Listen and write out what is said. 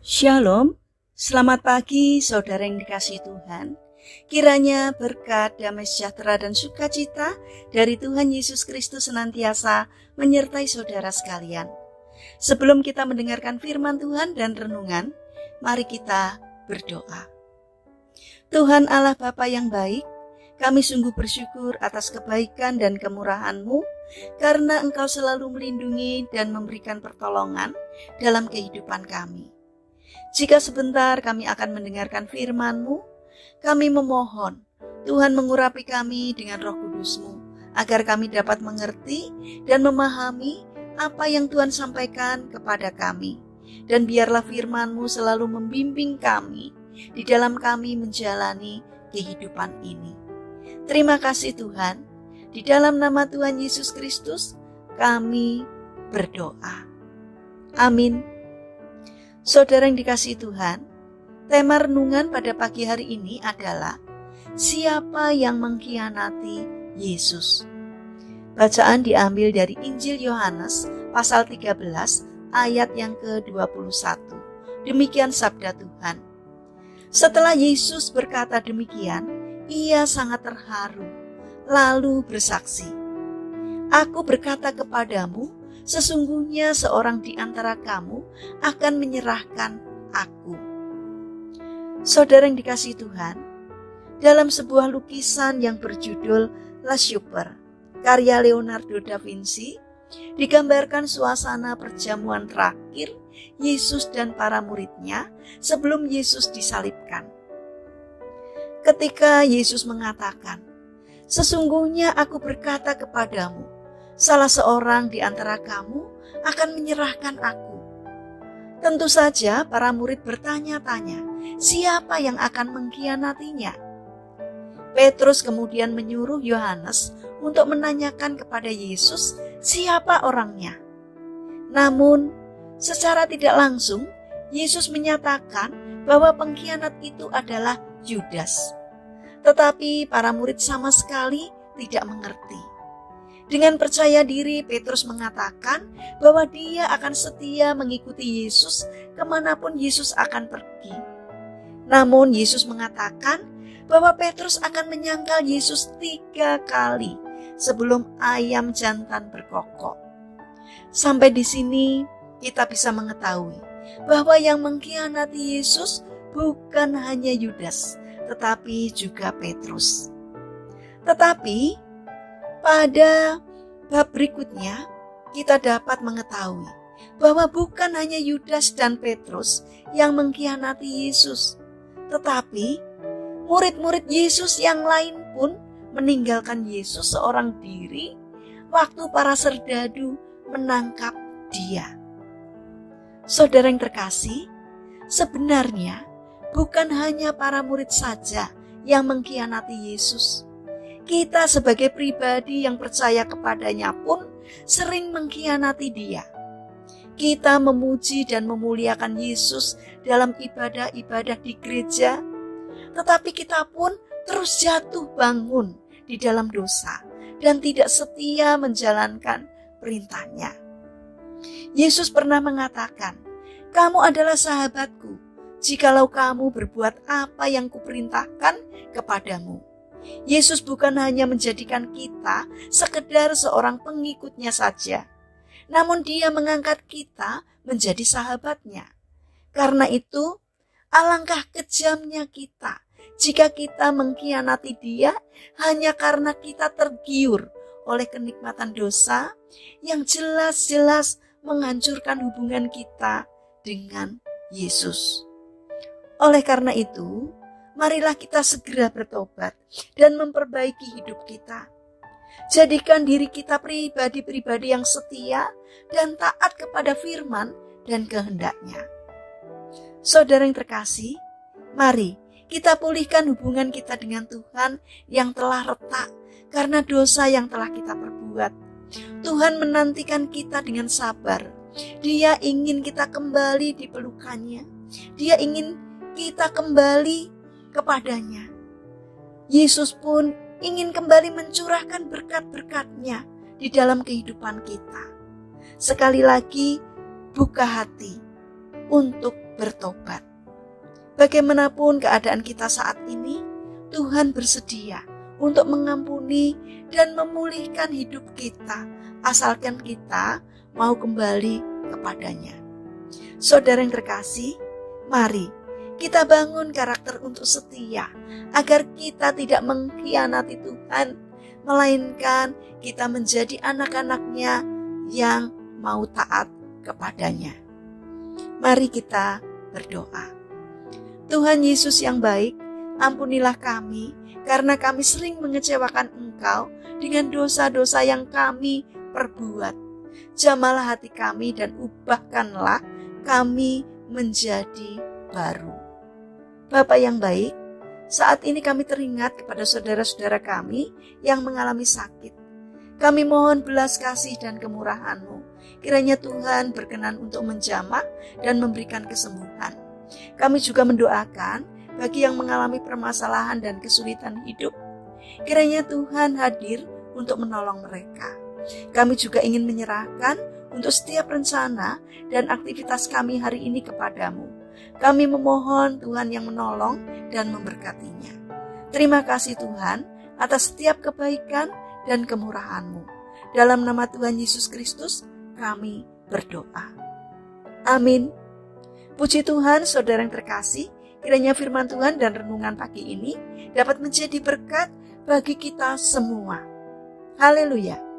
Shalom, selamat pagi saudara yang dikasihi Tuhan. Kiranya berkat, damai sejahtera dan sukacita dari Tuhan Yesus Kristus senantiasa menyertai saudara sekalian. Sebelum kita mendengarkan firman Tuhan dan renungan, mari kita berdoa. Tuhan Allah Bapa yang baik, kami sungguh bersyukur atas kebaikan dan kemurahan-Mu karena Engkau selalu melindungi dan memberikan pertolongan dalam kehidupan kami. Jika sebentar kami akan mendengarkan firman-Mu, kami memohon Tuhan mengurapi kami dengan Roh Kudus-Mu, agar kami dapat mengerti dan memahami apa yang Tuhan sampaikan kepada kami. Dan biarlah firman-Mu selalu membimbing kami di dalam kami menjalani kehidupan ini. Terima kasih Tuhan, di dalam nama Tuhan Yesus Kristus kami berdoa. Amin. Saudara yang dikasihi Tuhan, tema renungan pada pagi hari ini adalah siapa yang mengkhianati Yesus. Bacaan diambil dari Injil Yohanes pasal 13 ayat yang ke-21. Demikian sabda Tuhan. Setelah Yesus berkata demikian, ia sangat terharu, lalu bersaksi, "Aku berkata kepadamu, sesungguhnya seorang di antara kamu akan menyerahkan aku." Saudara yang dikasihi Tuhan, dalam sebuah lukisan yang berjudul La Supper, karya Leonardo da Vinci, digambarkan suasana perjamuan terakhir Yesus dan para muridnya sebelum Yesus disalibkan. Ketika Yesus mengatakan, "Sesungguhnya aku berkata kepadamu, salah seorang di antara kamu akan menyerahkan aku." Tentu saja para murid bertanya-tanya, siapa yang akan mengkhianatinya? Petrus kemudian menyuruh Yohanes untuk menanyakan kepada Yesus siapa orangnya. Namun, secara tidak langsung, Yesus menyatakan bahwa pengkhianat itu adalah Yudas. Tetapi para murid sama sekali tidak mengerti. Dengan percaya diri, Petrus mengatakan bahwa dia akan setia mengikuti Yesus kemanapun Yesus akan pergi. Namun Yesus mengatakan bahwa Petrus akan menyangkal Yesus 3 kali sebelum ayam jantan berkokok. Sampai di sini kita bisa mengetahui bahwa yang mengkhianati Yesus bukan hanya Yudas, tetapi juga Petrus. Tetapi pada bab berikutnya, kita dapat mengetahui bahwa bukan hanya Yudas dan Petrus yang mengkhianati Yesus, tetapi murid-murid Yesus yang lain pun meninggalkan Yesus seorang diri waktu para serdadu menangkap dia. Saudara yang terkasih, sebenarnya bukan hanya para murid saja yang mengkhianati Yesus. Kita sebagai pribadi yang percaya kepadanya pun sering mengkhianati dia. Kita memuji dan memuliakan Yesus dalam ibadah-ibadah di gereja, tetapi kita pun terus jatuh bangun di dalam dosa dan tidak setia menjalankan perintahnya. Yesus pernah mengatakan, "Kamu adalah sahabatku, jikalau kamu berbuat apa yang kuperintahkan kepadamu." Yesus bukan hanya menjadikan kita sekedar seorang pengikutnya saja, namun Dia mengangkat kita menjadi sahabatnya. Karena itu, alangkah kejamnya kita jika kita mengkhianati Dia hanya karena kita tergiur oleh kenikmatan dosa yang jelas-jelas menghancurkan hubungan kita dengan Yesus. Oleh karena itu, marilah kita segera bertobat dan memperbaiki hidup kita. Jadikan diri kita pribadi-pribadi yang setia dan taat kepada firman dan kehendak-Nya. Saudara yang terkasih, mari kita pulihkan hubungan kita dengan Tuhan yang telah retak karena dosa yang telah kita perbuat. Tuhan menantikan kita dengan sabar. Dia ingin kita kembali di pelukannya. Dia ingin kita kembali kepadanya. Yesus pun ingin kembali mencurahkan berkat-berkat-Nya di dalam kehidupan kita. Sekali lagi, buka hati untuk bertobat. Bagaimanapun keadaan kita saat ini, Tuhan bersedia untuk mengampuni dan memulihkan hidup kita, asalkan kita mau kembali kepadanya. Saudara yang terkasih, mari kita bangun karakter untuk setia, agar kita tidak mengkhianati Tuhan, melainkan kita menjadi anak-anak-Nya yang mau taat kepadanya. Mari kita berdoa. Tuhan Yesus yang baik, ampunilah kami, karena kami sering mengecewakan Engkau dengan dosa-dosa yang kami perbuat. Jamalah hati kami dan ubahkanlah kami menjadi baru. Bapa yang baik, saat ini kami teringat kepada saudara-saudara kami yang mengalami sakit. Kami mohon belas kasih dan kemurahan-Mu. Kiranya Tuhan berkenan untuk menjamah dan memberikan kesembuhan. Kami juga mendoakan bagi yang mengalami permasalahan dan kesulitan hidup. Kiranya Tuhan hadir untuk menolong mereka. Kami juga ingin menyerahkan untuk setiap rencana dan aktivitas kami hari ini kepadamu. Kami memohon Tuhan yang menolong dan memberkatinya. Terima kasih Tuhan atas setiap kebaikan dan kemurahan-Mu. Dalam nama Tuhan Yesus Kristus kami berdoa. Amin. Puji Tuhan, saudara yang terkasih, kiranya firman Tuhan dan renungan pagi ini dapat menjadi berkat bagi kita semua. Haleluya.